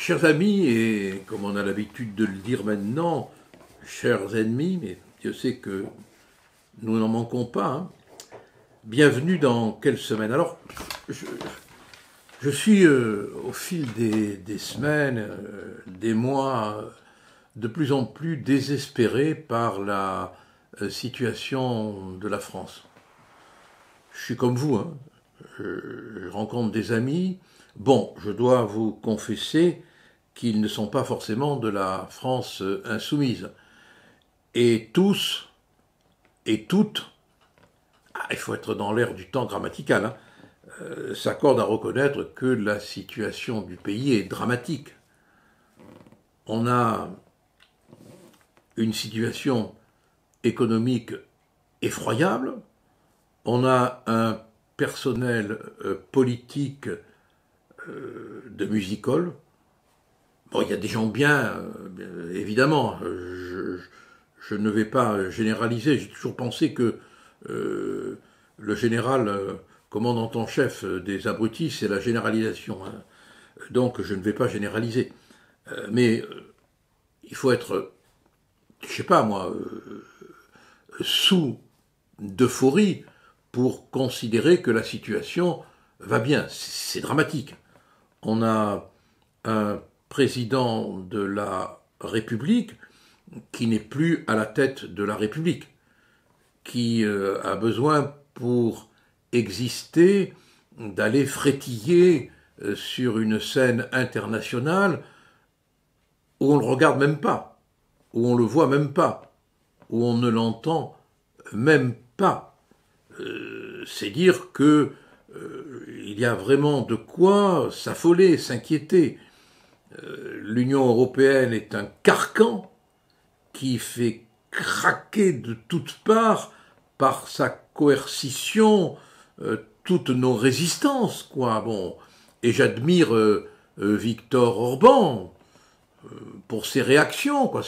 Chers amis, et comme on a l'habitude de le dire maintenant, chers ennemis, mais Dieu sait que nous n'en manquons pas, hein. Bienvenue dans Quelle semaine. Alors, je suis au fil des semaines, des mois, de plus en plus désespéré par la situation de la France. Je suis comme vous, hein. Je rencontre des amis. Bon, je dois vous confesser qu'ils ne sont pas forcément de la France insoumise. Et tous et toutes, il faut être dans l'air du temps grammatical, hein, s'accordent à reconnaître que la situation du pays est dramatique. On a une situation économique effroyable, on a un personnel politique de music-hall. Bon, il y a des gens bien, évidemment, je ne vais pas généraliser, j'ai toujours pensé que le général, commandant en chef des abrutis, c'est la généralisation, hein. Donc je ne vais pas généraliser. Mais il faut être, je sais pas moi, sous d'euphorie pour considérer que la situation va bien. C'est dramatique. On a un président de la République qui n'est plus à la tête de la République, qui a besoin pour exister d'aller frétiller sur une scène internationale où on ne le regarde même pas, où on ne le voit même pas, où on ne l'entend même pas. C'est dire que il y a vraiment de quoi s'affoler, s'inquiéter. L'Union européenne est un carcan qui fait craquer de toutes parts par sa coercition toutes nos résistances, quoi. Bon, et j'admire Viktor Orban pour ses réactions, quoi.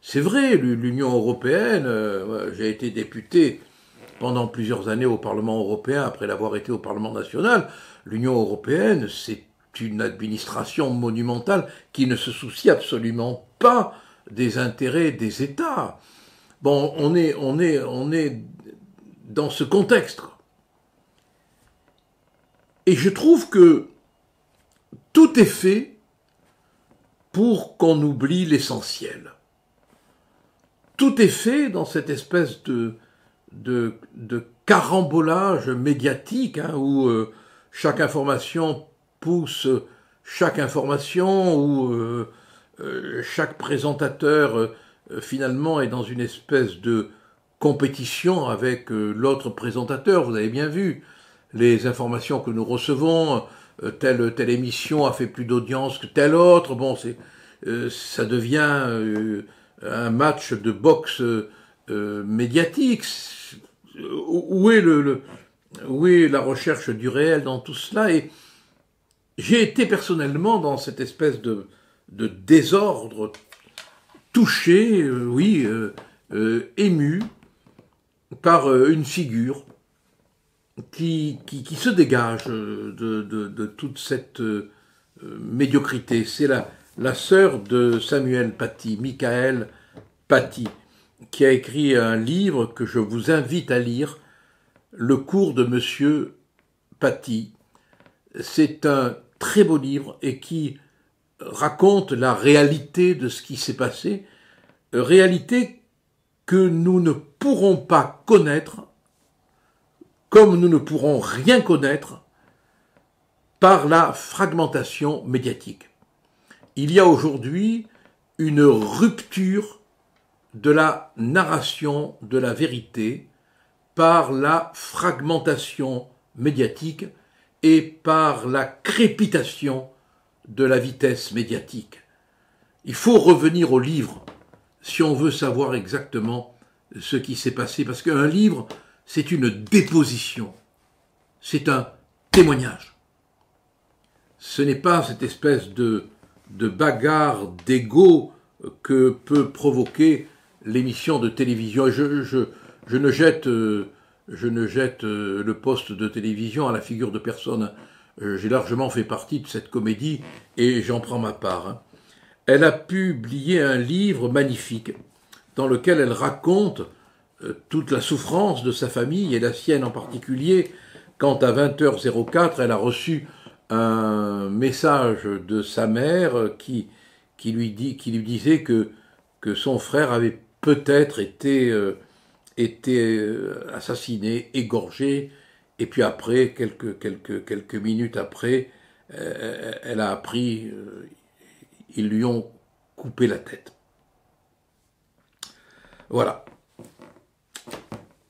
C'est vrai, l'Union européenne, j'ai été député pendant plusieurs années au Parlement européen, après l'avoir été au Parlement national. L'Union européenne, c'est une administration monumentale qui ne se soucie absolument pas des intérêts des États. Bon, on est dans ce contexte. Et je trouve que tout est fait pour qu'on oublie l'essentiel. Tout est fait dans cette espèce de carambolage médiatique, hein, où chaque information pousse chaque information, où chaque présentateur finalement est dans une espèce de compétition avec l'autre présentateur. Vous avez bien vu les informations que nous recevons, telle émission a fait plus d'audience que telle autre. Bon, ça devient un match de boxe médiatique. Où est la recherche du réel dans tout cela? Et j'ai été personnellement dans cette espèce de désordre, touché, ému par une figure qui se dégage de toute cette médiocrité. C'est la sœur de Samuel Paty, Michael Paty, qui a écrit un livre que je vous invite à lire, Le cours de Monsieur Paty. C'est un très beau livre et qui raconte la réalité de ce qui s'est passé, réalité que nous ne pourrons pas connaître, comme nous ne pourrons rien connaître, par la fragmentation médiatique. Il y a aujourd'hui une rupture de la narration de la vérité par la fragmentation médiatique et par la crépitation de la vitesse médiatique. Il faut revenir au livre si on veut savoir exactement ce qui s'est passé, parce qu'un livre, c'est une déposition, c'est un témoignage. Ce n'est pas cette espèce de bagarre d'ego que peut provoquer l'émission de télévision. Je ne jette le poste de télévision à la figure de personne. j'ai largement fait partie de cette comédie et j'en prends ma part. Hein. Elle a publié un livre magnifique dans lequel elle raconte toute la souffrance de sa famille et la sienne en particulier quand à 20h04 elle a reçu un message de sa mère qui lui disait que son frère avait peut-être été assassiné, égorgé, et puis après, quelques minutes après, elle a appris, ils lui ont coupé la tête. Voilà.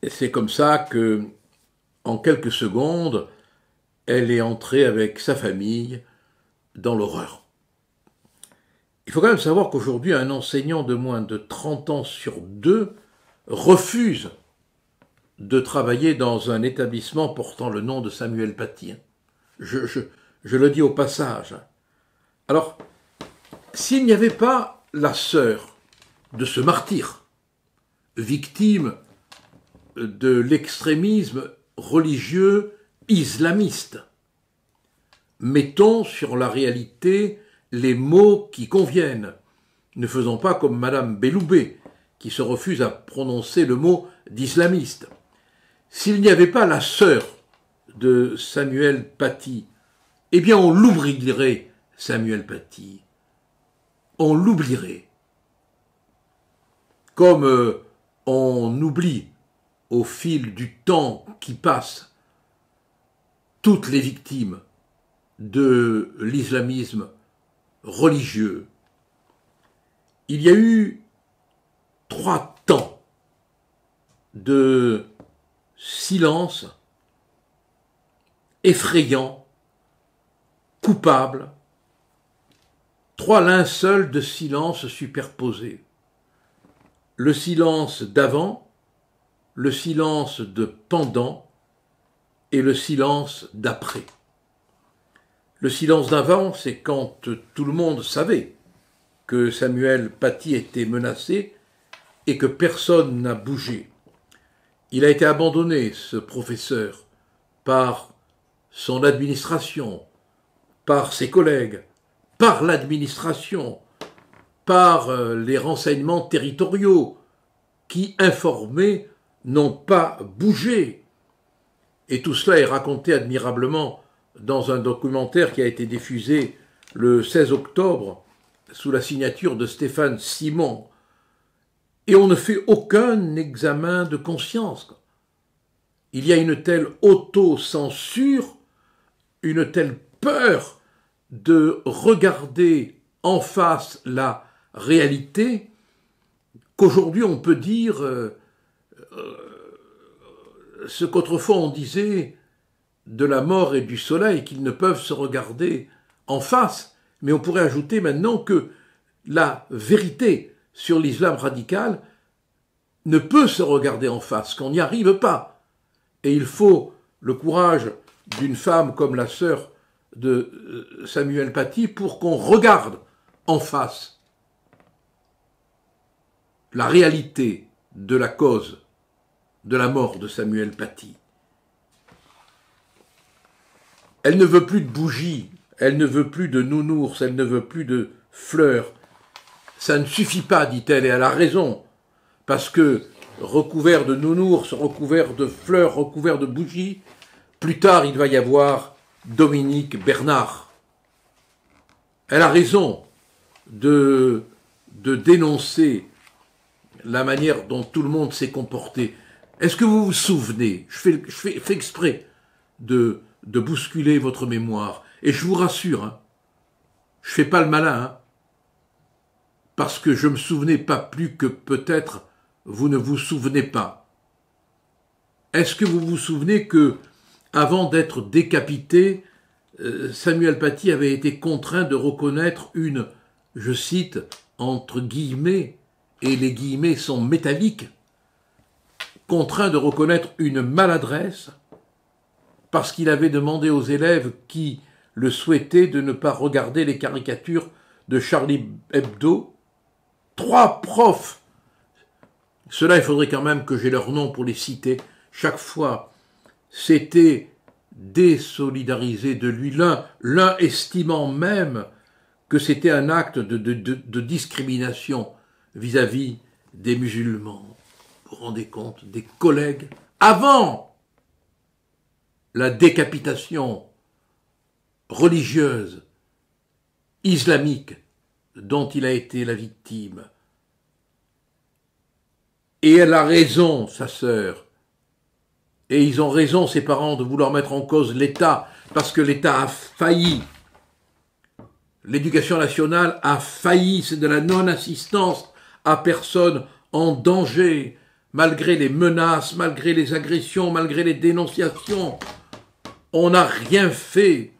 Et c'est comme ça que, en quelques secondes, elle est entrée avec sa famille dans l'horreur. Il faut quand même savoir qu'aujourd'hui, un enseignant de moins de 30 ans sur 2 refuse de travailler dans un établissement portant le nom de Samuel Paty. Je le dis au passage. Alors, s'il n'y avait pas la sœur de ce martyr, victime de l'extrémisme religieux islamiste, mettons sur la réalité les mots qui conviennent. Ne faisons pas comme Madame Belloubet, qui se refuse à prononcer le mot d'islamiste. S'il n'y avait pas la sœur de Samuel Paty, eh bien on l'oublierait, Samuel Paty. On l'oublierait. Comme on oublie au fil du temps qui passe toutes les victimes de l'islamisme religieux. Il y a eu 3 temps de silence effrayant, coupable, 3 linceuls de silence superposés. Le silence d'avant, le silence de pendant et le silence d'après. Le silence d'avant, c'est quand tout le monde savait que Samuel Paty était menacé et que personne n'a bougé. Il a été abandonné, ce professeur, par son administration, par ses collègues, par l'administration, par les renseignements territoriaux qui, informés, n'ont pas bougé. Et tout cela est raconté admirablement dans un documentaire qui a été diffusé le 16 octobre sous la signature de Stéphane Simon. Et on ne fait aucun examen de conscience. Il y a une telle autocensure, une telle peur de regarder en face la réalité qu'aujourd'hui on peut dire ce qu'autrefois on disait de la mort et du soleil, qu'ils ne peuvent se regarder en face, mais on pourrait ajouter maintenant que la vérité sur l'islam radical ne peut se regarder en face, qu'on n'y arrive pas. Et il faut le courage d'une femme comme la sœur de Samuel Paty pour qu'on regarde en face la réalité de la cause de la mort de Samuel Paty. Elle ne veut plus de bougies, elle ne veut plus de nounours, elle ne veut plus de fleurs. Ça ne suffit pas, dit-elle, et elle a raison, parce que recouvert de nounours, recouvert de fleurs, recouvert de bougies, plus tard il va y avoir Dominique Bernard. Elle a raison de dénoncer la manière dont tout le monde s'est comporté. Est-ce que vous vous souvenez, je fais exprès de bousculer votre mémoire, et je vous rassure, hein, je fais pas le malin, hein, parce que je me souvenais pas plus que peut-être vous ne vous souvenez pas. Est-ce que vous vous souvenez que, avant d'être décapité, Samuel Paty avait été contraint de reconnaître une, je cite, entre guillemets, et les guillemets sont métalliques, contraint de reconnaître une maladresse parce qu'il avait demandé aux élèves qui le souhaitaient de ne pas regarder les caricatures de Charlie Hebdo. 3 profs, cela il faudrait quand même que j'aie leur nom pour les citer, chaque fois, c'était désolidarisé de lui, l'un estimant même que c'était un acte de discrimination vis-à-vis des musulmans. Vous vous rendez compte, des collègues, avant la décapitation religieuse, islamique, dont il a été la victime. Et elle a raison, sa sœur. Et ils ont raison, ses parents, de vouloir mettre en cause l'État, parce que l'État a failli. L'éducation nationale a failli, c'est de la non-assistance à personne en danger, malgré les menaces, malgré les agressions, malgré les dénonciations. On n'a rien fait.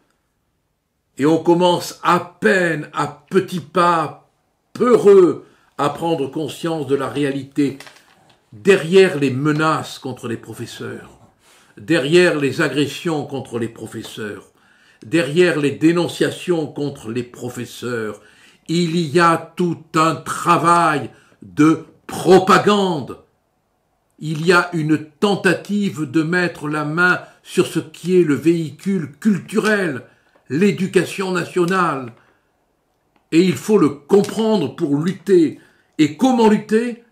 Et on commence à peine, à petits pas, peureux, à prendre conscience de la réalité. Derrière les menaces contre les professeurs, derrière les agressions contre les professeurs, derrière les dénonciations contre les professeurs, il y a tout un travail de propagande. Il y a une tentative de mettre la main sur ce qui est le véhicule culturel, l'éducation nationale. Et il faut le comprendre pour lutter. Et comment lutter ?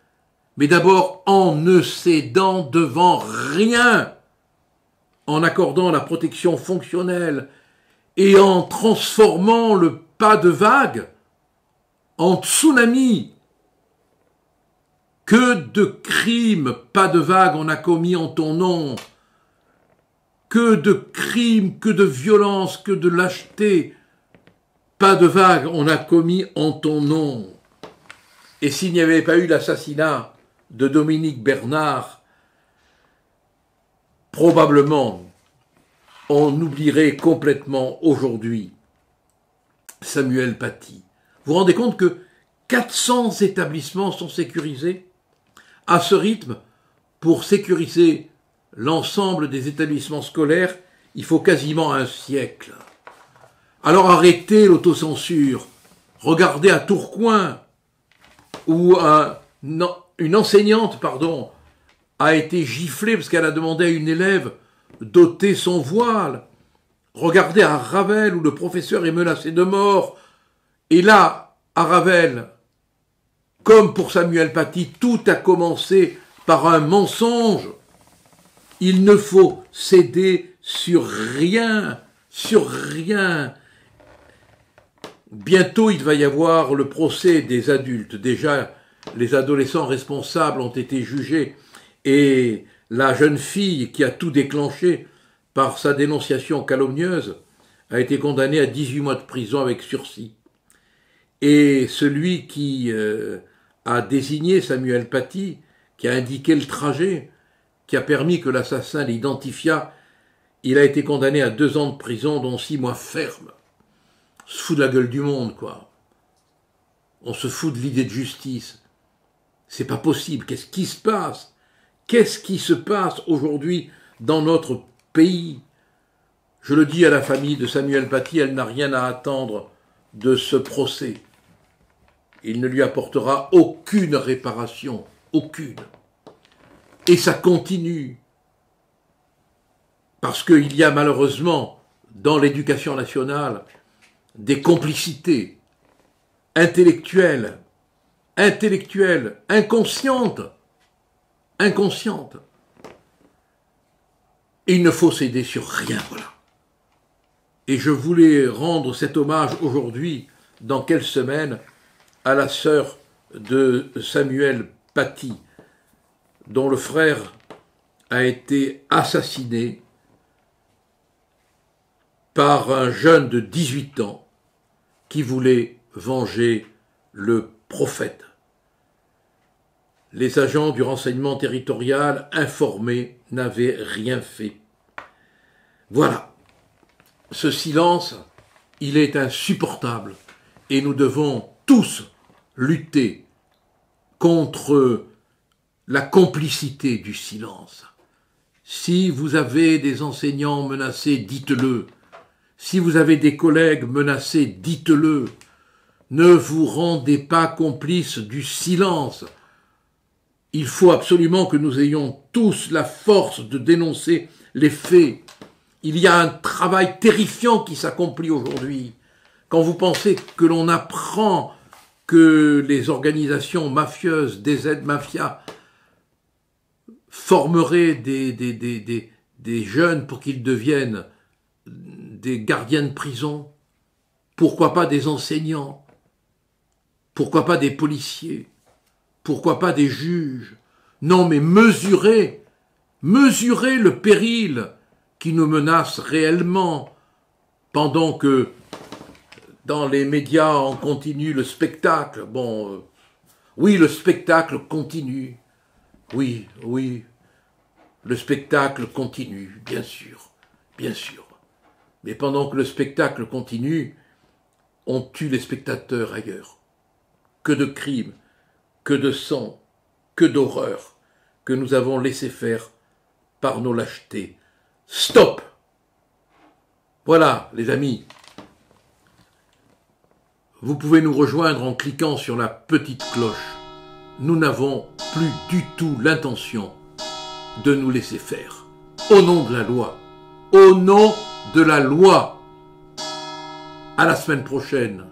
Mais d'abord en ne cédant devant rien, en accordant la protection fonctionnelle et en transformant le pas de vague en tsunami. Que de crimes, pas de vague, on a commis en ton nom. Que de crimes, que de violences, que de lâcheté, pas de vague, on a commis en ton nom. Et s'il n'y avait pas eu l'assassinat de Dominique Bernard, probablement on oublierait complètement aujourd'hui Samuel Paty. Vous vous rendez compte que 400 établissements sont sécurisés ? À ce rythme, pour sécuriser l'ensemble des établissements scolaires, il faut quasiment un siècle. Alors arrêtez l'autocensure. Regardez à Tourcoing, où une enseignante, a été giflée parce qu'elle a demandé à une élève d'ôter son voile. Regardez à Ravel, où le professeur est menacé de mort. Et là, à Ravel, comme pour Samuel Paty, tout a commencé par un mensonge. Il ne faut céder sur rien, sur rien. Bientôt, il va y avoir le procès des adultes. Déjà, les adolescents responsables ont été jugés et la jeune fille qui a tout déclenché par sa dénonciation calomnieuse a été condamnée à 18 mois de prison avec sursis. Et celui qui a désigné Samuel Paty, qui a indiqué le trajet, qui a permis que l'assassin l'identifiât, il a été condamné à 2 ans de prison, dont 6 mois fermes. On se fout de la gueule du monde, quoi. On se fout de l'idée de justice. C'est pas possible. Qu'est-ce qui se passe ? Qu'est-ce qui se passe aujourd'hui dans notre pays ? Je le dis à la famille de Samuel Paty, elle n'a rien à attendre de ce procès. Il ne lui apportera aucune réparation, aucune. Et ça continue. Parce qu'il y a malheureusement dans l'éducation nationale des complicités intellectuelles, inconscientes. Et il ne faut céder sur rien, voilà. Et je voulais rendre cet hommage aujourd'hui, dans quelle semaine, à la sœur de Samuel Paty, dont le frère a été assassiné par un jeune de 18 ans qui voulait venger le prophète. Les agents du renseignement territorial informés n'avaient rien fait. Voilà. Ce silence, il est insupportable et nous devons tous lutter contre la complicité du silence. Si vous avez des enseignants menacés, dites-le. Si vous avez des collègues menacés, dites-le. Ne vous rendez pas complices du silence. Il faut absolument que nous ayons tous la force de dénoncer les faits. Il y a un travail terrifiant qui s'accomplit aujourd'hui. Quand vous pensez que l'on apprend que les organisations mafieuses, des aides-mafias, formeraient des jeunes pour qu'ils deviennent des gardiens de prison, pourquoi pas des enseignants, pourquoi pas des policiers, pourquoi pas des juges. Non, mais mesurez le péril qui nous menace réellement pendant que dans les médias on continue le spectacle. Bon, oui, le spectacle continue. Oui, le spectacle continue, bien sûr. Mais pendant que le spectacle continue, on tue les spectateurs ailleurs. Que de crimes, que de sang, que d'horreur que nous avons laissé faire par nos lâchetés. Stop! Voilà, les amis. Vous pouvez nous rejoindre en cliquant sur la petite cloche. Nous n'avons plus du tout l'intention de nous laisser faire. Au nom de la loi. Au nom de la loi. À la semaine prochaine.